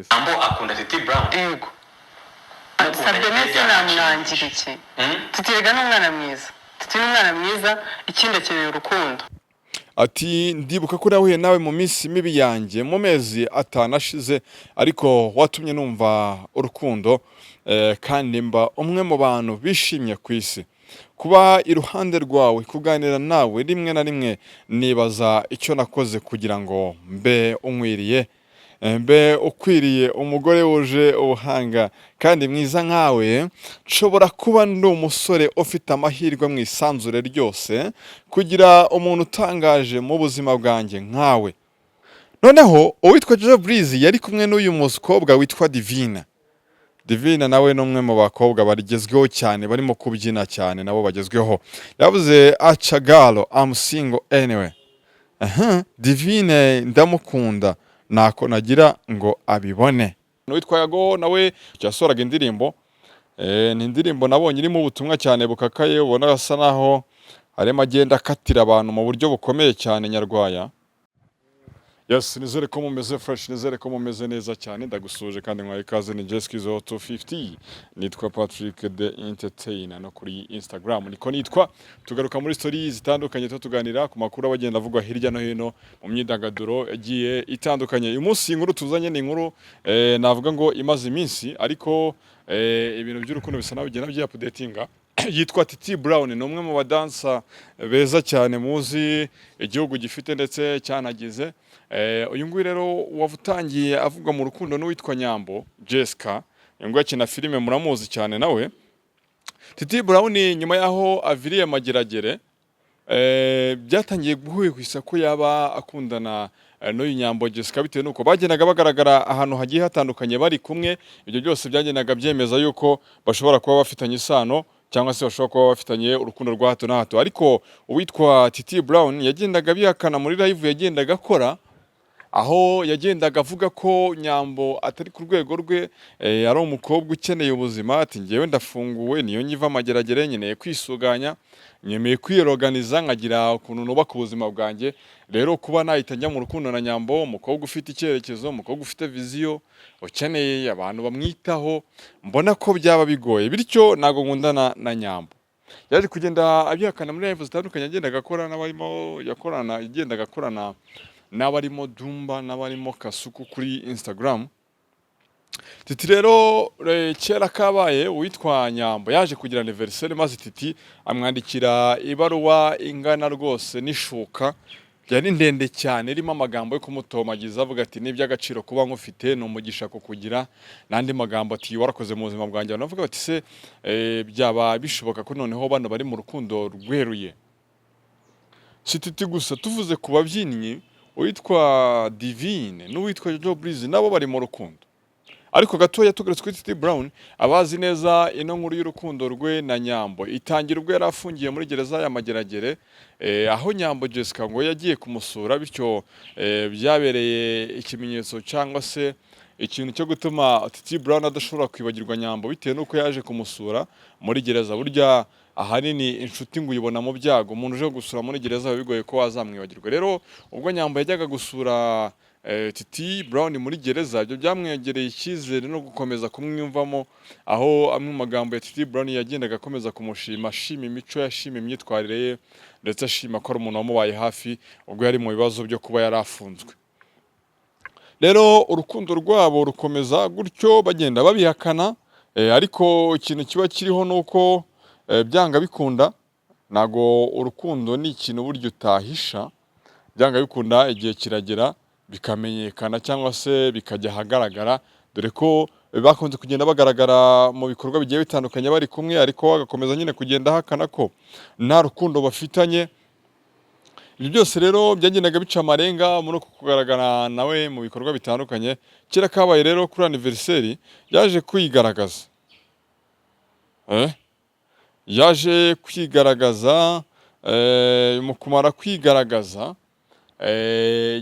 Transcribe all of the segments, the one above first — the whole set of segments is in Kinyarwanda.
Yes. Ambo akunda Titi Brown. Yego. Sabye nese namwangira iki? Tutirega n'umwana mwiza. Titi n'umwana mwiza ikindi akeneye urukundo. Ati ndibuka ko nahuye nawe mu minsi mibi yanjye mu mezi atanashize ariko watumye numva urukundo kandi mba umwe mu bantu bishimye ku isi. Kuba iruhande rwawe kuganira nawe rimwe na rimwe nibaza icyo nakoze kugira ngo mbe unkwiriye. Mbe ukwiriye umugore wuje ubuhanga kandi mwiza nkawe, nshobora kuba ndi umusore ufite amahirwe mu isanzure ryose kugira umuntu utangaje mu buzima bwanjye nkawe. Noneho uwitwa Jojo Breeze yari kumwe n'uyu mukobwa witwa Divine. Divine nawe n'umwe mu bakobwa bagezweho cyane barimo kubyina cyane nabo bagezweho. Yavuze Achagalo I'm single anyway. Divine ndamukunda nako nagira ngo abibone. Witwa Yago nawe cyasoraga indirimbo ni indirimbo nabonye irimo ubutumwa cyane bukakaye, ubona asa naho arimo agenda akatira abantu mu buryo bukomeye cyane nyarwaya. Yes, nizere ko mumeze fresh, nizere ko mumeze neza cyane. Ndagusuje kandi nkwaye ikaze ni Jeskizo 250. Nitwa Patrick the Entertainer no kuri Instagram niko nitwa. Tugaruka muri stories zitandukanye tuganira ku makuru abagenda avugwa hirya no hino mu myidagaduro yagiye itandukanye. Uyu munsi inkuru tuzanye ni inkuru navuga ngo imaze iminsi ariko ibintu by'urukundo bisa naho bigenda byi-updatinga. Yitwa Titi Brown, ni umwe mu badansa beza cyane muzi igihugu gifite ndetse cyanagize. Uyu nguyu rero wavutangiye avugwa mu rukundo n'uwitwa Nyambo Jessica, ngo akina filime muramuzi cyane nawe. Titi Brown nyuma yaho aviriye mageragere byatangiye guhwihwisa ko yaba akundana n'uyu Nyambo Jessica bitewe nuko bagendaga bagaragara ahantu hagiye hatandukanye bari kumwe. Ibyo byose byagendaga byemeza yuko bashobora kuba bafitanye isano cyangwa se bashobora kuba bafitanye urukundo rwa hato na hato. Ariko uwitwa Titi Brown yagendaga bihakana muri live yagendaga akora, aho yagendaga avuga ko Nyambo atari ku rwego rwe, ari umukobwa ukeneye ubuzima. Ati ngewe ndafunguwe, niyo nyiva amageragere, nkeneye kwisuganya, nyemeye kwiyorganiza nkagira ukuntu nubaka ubuzima bwanjye. Rero kuba nahita njya mu rukundo na Nyambo, umukobwa ufite icyerekezo, umukobwa ufite viziyo, ukeneye abantu bamwitaho, mbona ko byaba bigoye, bityo ntago nkundana na Nyambo. Yaje kugenda abihakana muri live zitandukanye yagendaga akora n'abarimo yagendaga akorana n'abarimo Dumba n'abarimo Kasuku kuri Instagram. Titi rero kera kabaye uwitwa Nyambo yaje kugira anniversaire maze Titi amwandikira ibaruwa ingana rwose n'ishuka yari ndende cyane irimo amagambo yo kumutomagiza avuga ati n'iby'agaciro kuba nkufite n'umugisha kukugira, n'andi magambo ati warakoze mu buzima bwanjye. Navuga bati se byaba bishoboka ko noneho bano bari mu rukundo rweruye. Si Titi gusa, tuvuze ku babyinnyi uwitwa Divine n'uwitwa Jojo Breeze nabo bari mu rukundo. Ariko gatoya tugarutse kuri Titi Brown, abazi neza ino nkuru y'urukundo rwe na Nyambo itangira ubwo yari afungiye muri gereza ya Mageragere, aho Nyambo Jessica ngo yagiye kumusura, bityo byabereye ikimenyetso cyangwa se ikintu cyo gutuma Titi Brown adashobora kwibagirwa Nyambo bitewe nuko yaje kumusura muri gereza. Burya ahanini inshuti ngo uyibona mu byago, umuntu uje gusura muri gereza bigoye ko wazamwibagirwa. Rero ubwo Nyambo yajyaga gusura Titi Brown muri gereza, ibyo byamwegereye icyizere no gukomeza kumwiyumvamo, aho amwe mu magambo ya Titi Brown yagendaga akomeza kumushima, ashima imico, yashima imyitwarire ye ndetse ashima ko ari umuntu wamubaye hafi ubwo yari mu bibazo byo kuba yari afunzwe. Rero urukundo rwabo rukomeza gutyo bagenda babihakana, ariko ikintu kiba kiriho nuko byanga bikunda, nago urukundo ni ikintu buryo utahisha, byanga bikunda igihe kiragera bikamenyekana cyangwa se bikajya ahagaragara, dore ko bakunze kugenda bagaragara mu bikorwa bigiye bitandukanye bari kumwe, ariko bagakomeza nyine kugenda hakana ko nta rukundo bafitanye. Ibyo byose rero byagendaga bica amarenga muri kugaragara nawe mu bikorwa bitandukanye. Kera kabaye rero kuri anniversaire yaje kwigaragaza, yaje kwigaragaza mu kumara kwigaragaza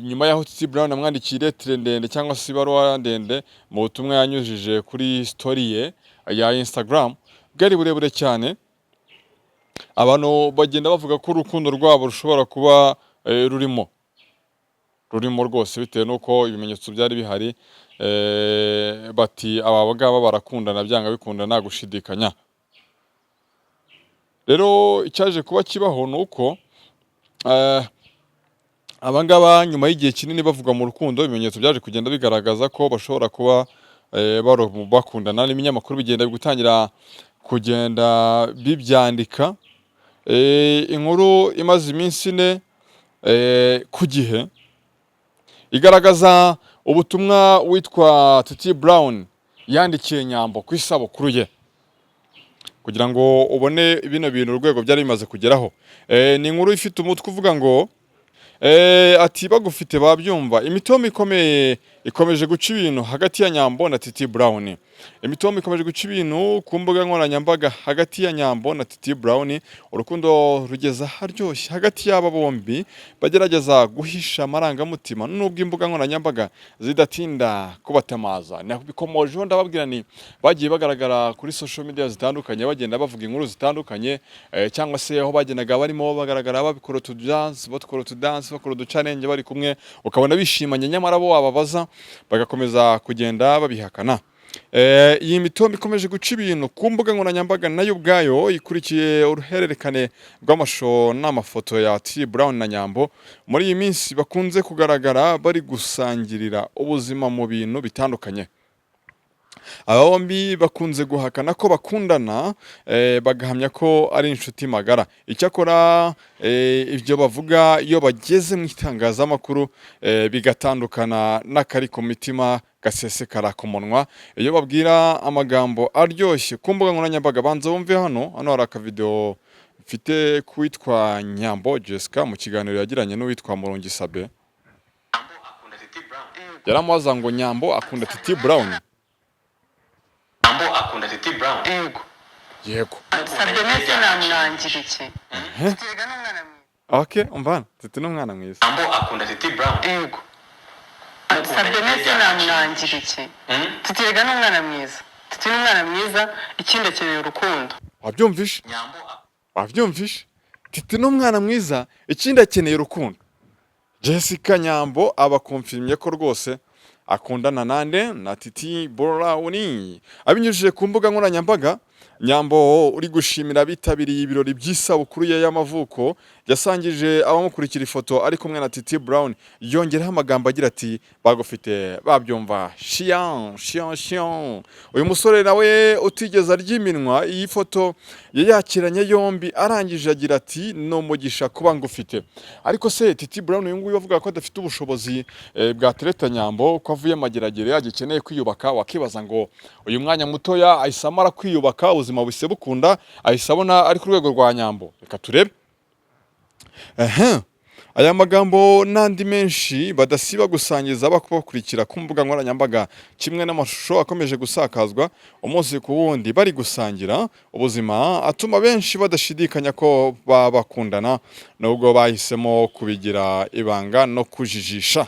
nyuma yaho Titi Brown amwandikiye lettre ndende cyangwa se ibaruwa ndende mu butumwa yanyujije kuri story ye ya Instagram bwari burebure cyane. Abantu bagenda bavuga ko urukundo rwabo rushobora kuba rurimo rwose bitewe nuko ibimenyetso byari bihari. bati aba ngaba barakundana byanga bikunda nta gushidikanya. Rero icyaje kuba kibaho ni uko aba ngaba nyuma y'igihe kinini bavuga mu rukundo, ibimenyetso byaje kugenda bigaragaza ko bashobora kuba bakundana, n'ibinyamakuru bigenda gutangira kugenda bibyandika. Inkuru imaze iminsi ine ku Gihe igaragaza ubutumwa witwa Titi Brown yandikiye Nyambo ku isabukuru ye, kugira ngo ubone bino bintu urwego byari bimaze kugeraho. Ni inkuru ifite umutwe uvuga ngo ati bagufite babyumva, imitoma ikomeye ikomeje guca ibintu hagati ya Nyambo na Titi Brown. Imitoma ikomeje guca ibintu ku mbuga nkoranyambaga hagati ya Nyambo na Titi Brown. Urukundo rugeza haryoshye hagati y'aba bombi, bagerageza guhisha amarangamutima nubwo imbuga nkoranyambaga zidatinda kubatamaza. Nabikomojeho ndababwira ni bagiye bagaragara kuri social media zitandukanye, bagenda bavuga inkuru zitandukanye, cyangwa se aho bagenaga barimo bagaragara babikora utu dance, bakora udu challenge bari kumwe, ukabona bishimanye, nyamara bo wababaza bagakomeza kugenda babihakana. Iyi mitombo ikomeje guca ibintu ku mbuga nkoranyambaga, nayo ubwayo ikurikiye uruhererekane rw'amashusho n'amafoto ya Titi Brown na Nyambo muri iyi minsi bakunze kugaragara bari gusangirira ubuzima mu bintu bitandukanye. Aba bombi bakunze guhakana ko bakundana, bagahamya ko ari inshuti magara. Icyakora ibyo bavuga iyo bageze mu itangazamakuru bigatandukana n'akari ku mitima gasesekara ku munwa. Iyo babwira amagambo aryoshye ku mbuga nkoranyambaga, banza wumve hano hari akavideo mfite kuwitwa Nyambo Jessica mu kiganiro yagiranye n'uwitwa Murungi Sabe. Yaramubaza ngo Nyambo akunda Titi Brown. Nyambo akunda Titi Brown. Yego. Sabye nese namwangira iki? Tutirega n'umwana mwiza. Okay, umvana. Titi n'umwana mwiza. Nyambo akunda Titi Brown. Yego. Sabye nese namwangira iki? Tutirega n'umwana mwiza. Titi n'umwana mwiza, ikindi akeneye urukundo. Wabyumvishe? Nyambo Wabyumvishe? Titi n'umwana mwiza, ikindi akeneye urukundo. Jessica Nyambo abakonfirmye ko rwose akundana nande na Titi Brown. Abinyujije ku mbuga nkoranyambaga, Nyambo uri gushimira abitabiriye ibirori by'isabukuru ye y'amavuko, yasangije abamukurikira ifoto ari kumwe na Titi Brown, yongeraho amagambo agira ati bagufite babyumva chiant. Uyu musore nawe utigeze arya iminwa, iyi foto yakiranye yombi, arangije agira ati no mugisha kuba ngufite. Ariko se Titi Brown uyu nguyu avuga ko adafite ubushobozi bwa tereta Nyambo, ko avuye mageragere yagikeneye kwiyubaka, wakibaza ngo uyu mwanya mutoya ahise amara kwiyubaka, ubuzima buse bukunda, ahise abona ari ku rwego rwa Nyambo. Reka turebe. Aya magambo n'andi menshi badasiba gusangiza abakurikira ku mbuga nkoranyambaga, kimwe n'amashusho akomeje gusakazwa umunsi ku wundi bari gusangira ubuzima, atuma benshi badashidikanya ko bakundana, nubwo bahisemo kubigira ibanga no kujijisha.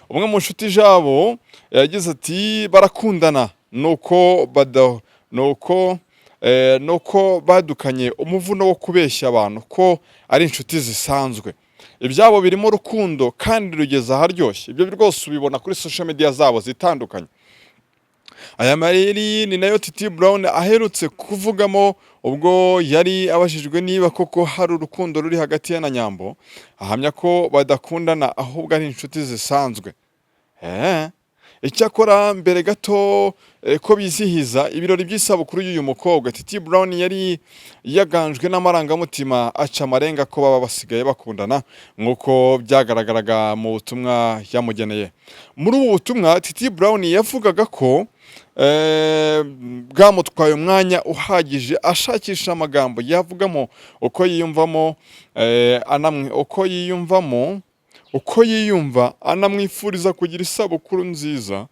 Umwe mu nshuti zabo yagize ati barakundana nuko badukanye umuvuno wo kubeshya abantu ko ari inshuti zisanzwe. Ibyabo birimo urukundo kandi rugeze aharyoshye. Ibyo rwose ubibona kuri social media zabo zitandukanye. Aya mariri ni nayo Titi Brown aherutse kuvugamo ubwo yari abajijwe niba koko hari urukundo ruri hagati ye na Nyambo, ahamya ko badakundana ahubwo ari inshuti zisanzwe. Icyakora mbere gato ko bizihiza ibirori by'isabukuru y'uyu mukobwa, Titi Brown yari yaganjwe n'amarangamutima, aca amarenga ko baba basigaye bakundana nk'uko byagaragaraga mu butumwa yamugeneye. Muri ubu butumwa Titi Brown yavugaga ko bwamutwaye umwanya uhagije ashakisha amagambo yavugamo uko yiyumva, anamwifuriza kugira isabukuru nziza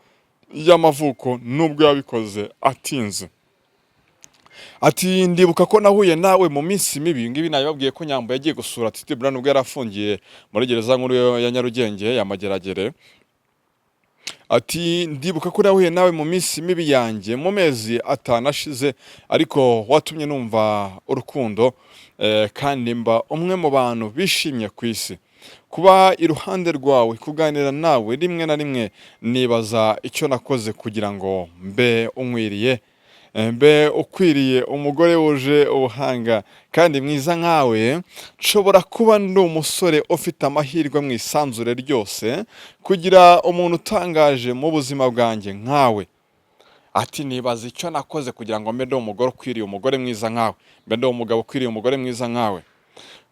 y'amavuko nubwo yabikoze atinze. Ati ndibuka ko nahuye nawe mu minsi mibi. Ngibi nabibabwiye ko Nyambo yagiye gusura Titi Brown ubwo yarafungiye muri gereza nkuru ya Nyarugenge ya Mageragere. Ati ndibuka ko nahuye nawe mu minsi mibi yanjye mu mezi 5 ashize, ariko watumye numva urukundo kandi mba umwe mu bantu bishimye ku isi. kuba iruhande rwawe, kuganira nawe rimwe na rimwe nibaza icyo nakoze kugira ngo mbe unkwiriye, mbe ukwiriye umugore wuje ubuhanga kandi mwiza nkawe. Nshobora kuba ndi umusore ufite amahirwe mu isanzure ryose kugira umuntu utangaje mu buzima bwanjye nkawe. Ati nibaza icyo nakoze kugira ngo mbe ndi umugore ukwiriye umugore mwiza nkawe, mbe ndi umugabo ukwiriye umugore mwiza nkawe.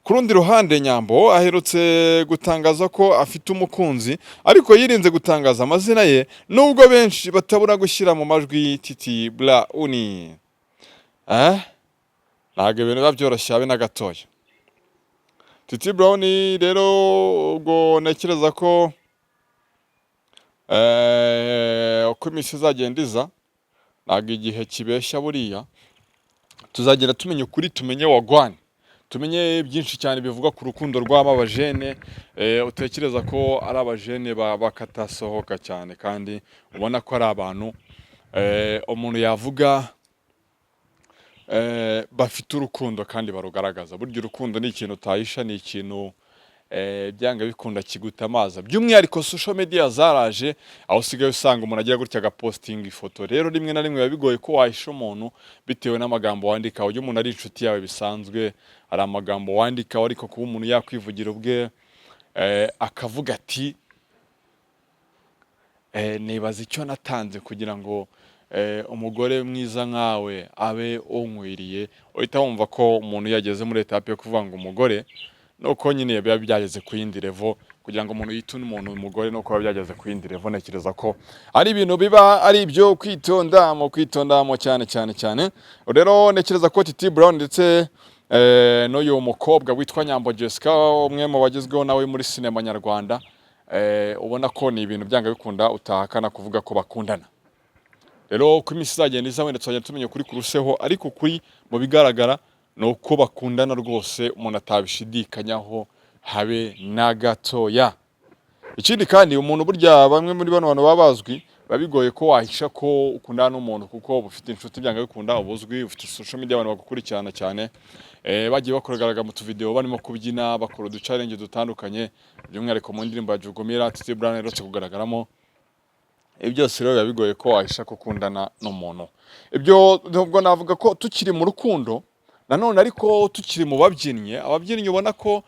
Ku rundi ruhande Nyambo aherutse gutangaza ko afite umukunzi, ariko yirinze gutangaza amazina ye nubwo benshi batabura gushyira mu majwi Titi Brown. Ntabwo ibintu biba byoroshye habe na gatoya. Titi Brown rero ubwo ntekereza ko uko iminsi izagenda iza, ntabwo igihe kibeshya buriya, tuzagenda tumenya ukuri, tumenye wagwane, tumenye byinshi cyane bivuga ku rukundo rw'aba bajene. Utekereza ko ari abajene bakatasohoka cyane kandi ubona ko ari abantu umuntu yavuga bafite urukundo kandi barugaragaza. Burya urukundo ni ikintu utahisha, ni ikintu byanga bikunda kiguta amazi. By'umwihariko social media zaraje aho usigaye usanga umuntu agira gutya agapostinga ifoto. Rero rimwe na rimwe biba bigoye ko wahisha umuntu bitewe n'amagambo wandika. Ujya umuntu ari inshuti yawe bisanzwe, hari amagambo wandika, ariko kuba umuntu yakwivugira ubwe akavuga ati nibaza icyo natanze kugira ngo umugore mwiza nkawe abe unkwiriye. Uhita wumva ko umuntu yageze muri etape yo kuvuga ngo umugore, nuko nyine biba byageze ku yindi level. Kugira ngo umuntu yitune umuntu umugore nuko biba byageze ku yindi level. Ntekereza ko ari ibintu biba ari ibyo kwitondamo cyane. Rero ntekereza ko Titi Brown ndetse n'uyu mukobwa witwa Nyambo Jessica, umwe mu bagezweho nawe muri sinema nyarwanda, ubona ko ni ibintu byanga bikunda utahakana kuvuga ko bakundana. Rero uko iminsi izagenda iza wenda tuzagenda tumenya ukuri kuruseho, ariko ukuri mu bigaragara ni uko bakundana rwose, umuntu atabishidikanyaho habe na gatoya. Ikindi kandi umuntu burya bamwe muri bano bantu baba bazwi, biba bigoye ko wahisha ko ukundana n'umuntu kuko ufite inshuti byanga bikunda, ubuzwi, ufite social media abantu bagukurikirana cyane. Bagiye bakoragaraga mu tuvideo barimo kubyina, bakora uduchallenge dutandukanye, by'umwihariko mu ndirimbo ya Jugumira Titi Brown yaretse kugaragaramo. Ibyo byose rero biba bigoye ko wahisha ko ukundana n'umuntu. Ibyo nubwo navuga ko tukiri mu rukundo, nanone ariko tukiri mu ababyinnyi ubona ko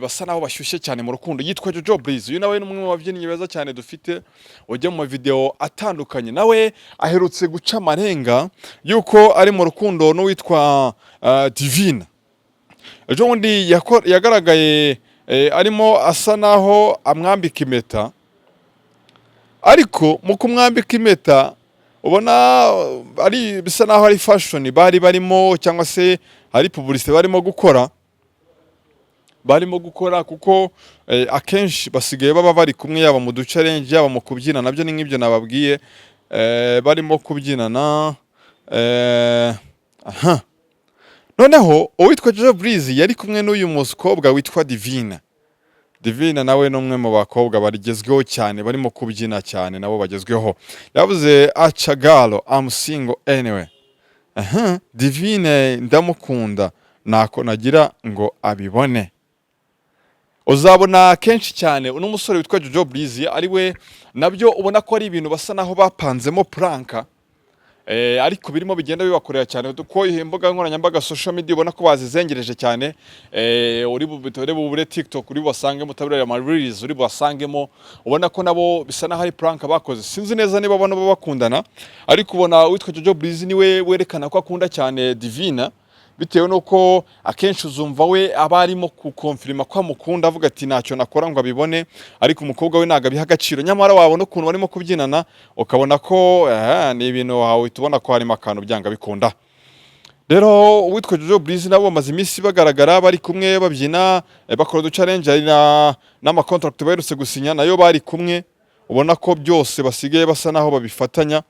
basa naho bashyushye cyane mu rukundo. Yitwa Jojo Breeze, uyu nawe ni umwe mu babyinnyi beza cyane dufite, ujya mu video atandukanye. Nawe aherutse guca amarenga yuko ari mu rukundo n'uwitwa Divine. Ejo bundi yagaragaye arimo asa naho amwambika impeta, ariko mu kumwambika impeta ubona ari bisa naho ari fashion barimo, cyangwa se hari publicité barimo gukora kuko akenshi basigaye baba bari kumwe, yaba mu duchallenge yaba mu kubyina. Nabyo ni nk'ibyo nababwiye, barimo kubyinana. Noneho uwitwa Jojo Breeze yari kumwe n'uyu mukobwa witwa Divine. Divine nawe ni umwe mu bakobwa bagezweho cyane, barimo kubyina cyane, nabo bagezweho. Yavuze acagalo I'm single anyway. Divine ndamukunda, nako nagira ngo abibone. Uzabona kenshi cyane uno musore witwa Jojo Breeze ari we, nabyo ubona ko ari ibintu basa naho bapanzemo pranka. Ariko birimo bigenda bibakorera cyane kuko imbuga nkoranyambaga social media ubona ko bazizengereje cyane. Uri bubure TikTok uri basangemo, tabirera ama reels uri basangemo, ubona ko nabo bisa naho ari prank bakoze. Sinzi neza niba bano bakundana, ariko ubona witwa Jojo Breeze niwe werekana ko akunda cyane Divine, bitewe nuko akenshi uzumva we aba arimo kukonfirma ko amukunda, avuga ati ntacyo nakora ngo abibone, ariko umukobwa we ntago abiha agaciro. Nyamara wabona ukuntu barimo kubyinana ukabona ko ni ibintu wawe tubona ko harimo akantu byanga bikunda. Rero uwitwa Jojo Breeze nabo bamaze iminsi bagaragara bari kumwe babyina, bakora uduchallenge n'ama contract baherutse gusinya, nayo bari kumwe, ubona ko byose basigaye basa naho babifatanya.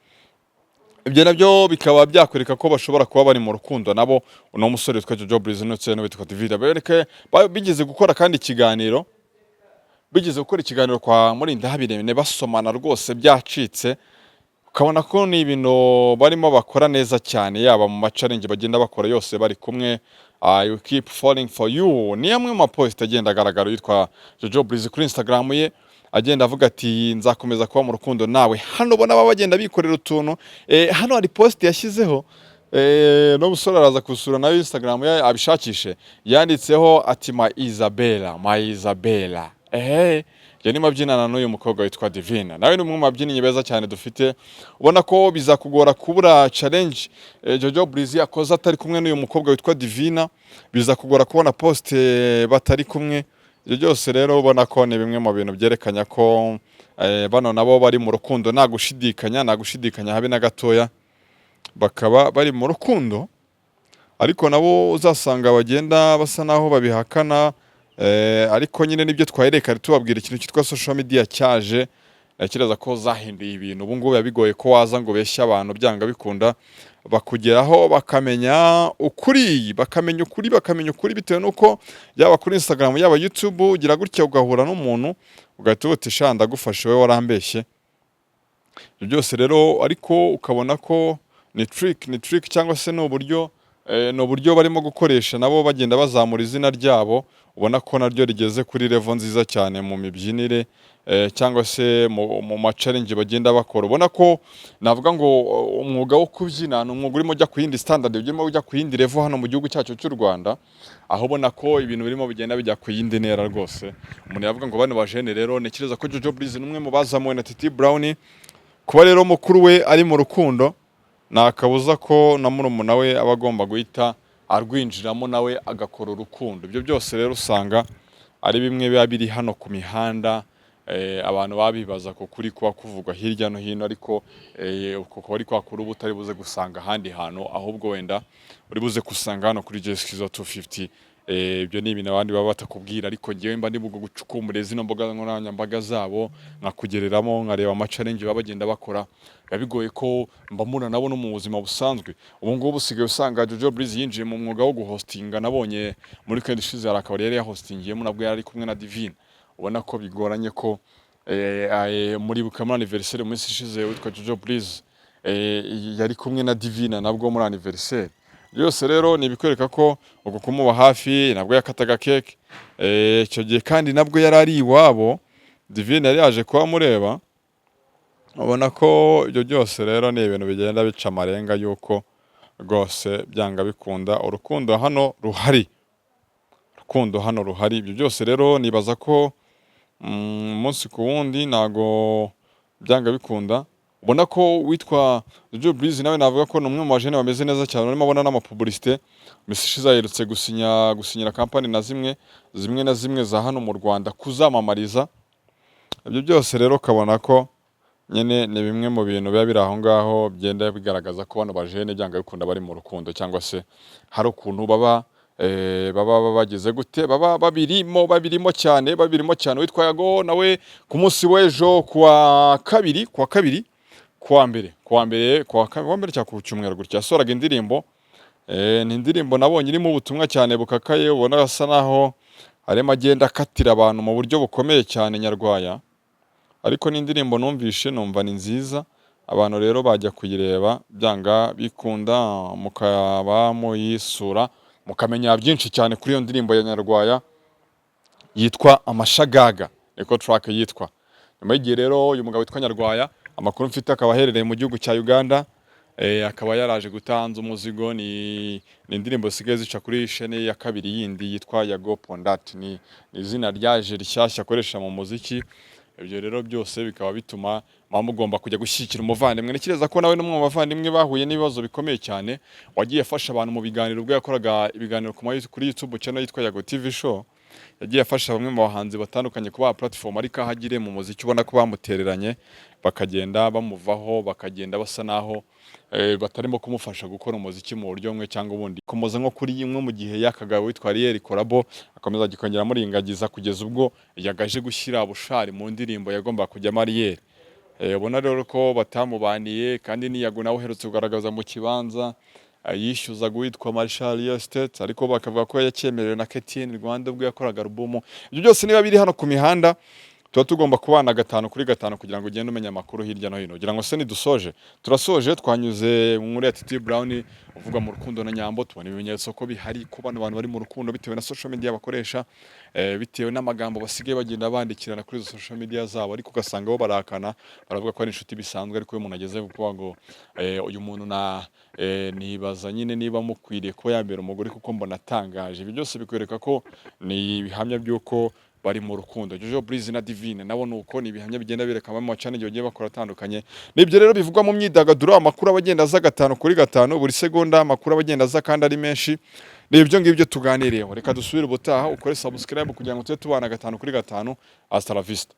Ibyo nabyo bikaba byakwereka ko bashobora kuba bari mu rukundo nabo. Uno musore witwa Jojo Breeze ndetse n'uwitwa Divine bigeze gukora kandi ikiganiro, kwa Murindahabirene basomana rwose byacitse, ukabona ko ni ibintu barimo bakora neza cyane, yaba mu ma-challenge bagenda bakora yose bari kumwe. You keep falling for you ni amwe mu mapost agenda agaragara yitwa Jojo Breezy kuri Instagram ye, agenda avuga ati nzakomeza kuba mu rukundo nawe. Hano ubona baba bagenda bikorera utuntu. Hano hari post yashyizeho no musore araza kusura nayo Instagram ye abishakishe, yanditseho ati my Isabella. Ni mabyinana n'uyu mukobwa witwa Divine. Nawe ni umwe mu babyinnyi beza cyane dufite. Ubona ko bizakugora kubura challenge Jojo Breezy akoze atari kumwe n'uyu mukobwa witwa Divine. Bizakugora kubona post batari kumwe. Ibyo byose rero ubona ko ni bimwe mu bintu byerekanya ko bano nabo bari mu rukundo, nta gushidikanya habe na gatoya. Bakaba bari mu rukundo, ariko nabo uzasanga bagenda basa naho babihakana. Ariko nyine nibyo twahereka tubabwira ikintu cyitwa social media cyaje. Nakiraza ko zahinduye ibintu. Ubu ngubu yabigoye ko waza ngo beshya abantu, byanga bikunda bakugeraho bakamenya ukuri bitewe nuko yaba kuri Instagram yaba YouTube ugira gutya ugahura n'umuntu ugahita ubutisha ndagufashe we warambeshye. Ibyo byose rero ariko ukabona ko ni trick cyangwa se no buryo barimo gukoresha nabo bagenda bazamura izina ryabo. Ubona ko naryo rigeze kuri level nziza cyane mu mibyinire cyangwa se mu ma-challenge bagenda bakora. Ubona ko navuga ngo umwuga wo kubyina ni umwuga urimo ujya ku yindi standard, urimo ujya ku yindi level hano mu gihugu cyacu cy'u Rwanda, aho ubona ko ibintu birimo bigenda bijya ku yindi ntera rwose. Umuntu yavuga ngo bano bajene rero nekireza ko Jojo Breezy ni umwe mu bazamuwe na Titi Brown. Kuba rero mukuru we ari mu rukundo, nakabuza ko na murumuna we aba agomba guhita arwinjiramo nawe agakora urukundo. Ibyo byose rero usanga ari bimwe biba biri hano ku mihanda. Abantu babibaza ko kuri kuba kuvugwa hirya no hino, ariko uko bari kwakura ubutari buze gusanga ahandi hantu, ahubwo wenda uri buze gusanga hano kuri Jeskizo 250. Ibyo ni ibintu abandi baba batakubwira, ariko ngewe mba ndibugo gucukumbura zino mboga nkoranyambaga zabo, nkakugereramo nkareba ama-challenge baba bagenda bakora. Bigoye ko mbamura nabo no mu buzima busanzwe. Ubu ngubu usigaye usanga Jojo Breezy yinjiye mu mwuga wo guhostinga. Nabonye muri kandi shize arakabari yari yahostingiyemo, nabwo yari kumwe na Divine. Ubona ko bigoranye ko muri bukamara anniversaire mu minsi ishize witwa Jojo Breezy yari kumwe na Divine nabwo muri anniversaire. Byose rero ni bikwereka ko uko kumuba hafi nabwo yakataga cake icyo gihe, kandi nabwo yari ari iwabo. Divine yari yaje kuba mureba. Ubona ko ibyo byose rero ni ibintu bigenda bica amarenga yuko rwose byanga bikunda urukundo hano ruhari. Ibyo byose rero nibaza ko umunsi ku wundi nago byanga bikunda. Ubona ko witwa Jojo Breezy nawe navuga ko ni umwe mu bajene bameze neza cyane. Urimo abona n'amapublicité Mrs. Aherutse gusinyira company na zimwe na zimwe za hano mu Rwanda kuzamamariza. Ibyo byose rero ukabona ko nyene ni bimwe mu bintu biba biri aho ngaho byenda bigaragaza ko bano bajene byanga bikunda bari mu rukundo, cyangwa se hari ukuntu baba bageze gute, baba babirimo cyane. Witwa Yago nawe ku munsi w'ejo kuwa mbere cyangwa ku cyumweru gutya yasoraga indirimbo. Ni indirimbo nabonye irimo ubutumwa cyane bukakaye. Ubona asa naho arimo agenda akatira abantu mu buryo bukomeye cyane nyarwaya, ariko ni indirimbo numvishe numva ni nziza. Abantu rero bajya kuyireba byanga bikunda, mukaba muyisura mukamenya byinshi cyane kuri iyo ndirimbo ya nyarwaya yitwa Amashagaga, niko track yitwa. Nyuma y'igihe rero uyu mugabo witwa Nyarwaya, amakuru mfite akaba aherereye mu gihugu cya Uganda, akaba yaraje gutanza umuzigo. Ni indirimbo zisigaye zica kuri chaîne ya kabiri yindi yitwa Yago Pondat. Ni izina ryaje rishyashya akoresha mu muziki. Ibyo rero byose bikaba bituma mugomba kujya gushyigikira umuvandimwe. Nikireza ko nawe n'umwe mu bavandimwe bahuye n'ibibazo bikomeye cyane, wagiye afasha abantu mu biganiro ubwo yakoraga ibiganiro kuri YouTube channel yitwa Yago TV Show. Yagiye afasha bamwe mu bahanzi batandukanye kuba platform, ariko ahagire mu muziki ubona ko bamutereranye bakagenda bamuvaho, bakagenda basa naho batarimo kumufasha gukora umuziki mu buryo bumwe cyangwa ubundi. Komoza nko kuri imwe mu gihe yakagawe witwa Ariel Korabo akomeza gikongera muri ingagiza kugeza ubwo yagaje gushyira bushari mu ndirimbo yagomba kujya Ariel. Ubona rero ko batamubaniye, kandi ni Yago nawe uherutse kugaragaza mu kibanza yishyuza guhitwa Marshall Estate, ariko bakavuga ko yacyemerewe na KTN Rwanda ubwo yakoraga album. Ibyo byose niba biri hano ku mihanda tuba tugomba kubana 5 kuri 5 kugira ngo ugende umenya amakuru hirya no hino. Kugira ngo se nidusoje, turasoje twanyuze muri TT Brown uvuga mu rukundo na Nyambo, tubona ibimenyetso ko bihari ku bantu bari mu rukundo bitewe na social media bakoresha, bitewe n'amagambo basigaye bagenda bandikirana kuri izo social media zabo, ariko ugasanga bo barakana, baravuga ko ari inshuti bisanzwe, ariko iyo umuntu ageze kuvuga ngo uyu muntu nibaza nyine niba mukwiriye kuba yambera umugore kuko mbona atangaje. Ibi byose bikwereka ko ni ibihamya by'uko bari mu rukundo. Jojo Breeze na Divine nabo nuko ni ibihamya bigenda birekama mu channel bagiye bakora atandukanye. Nibyo rero bivugwa mu myidagaduro, amakuru abagenda aza 5 kuri 5 buri segonda, amakuru abagenda aza kandi ari menshi. Nibyo ngibyo tuganiriyeho. Reka dusubire ubutaha ukore subscribe kugira ngo tube tubana 5 kuri 5. Hasta la vista.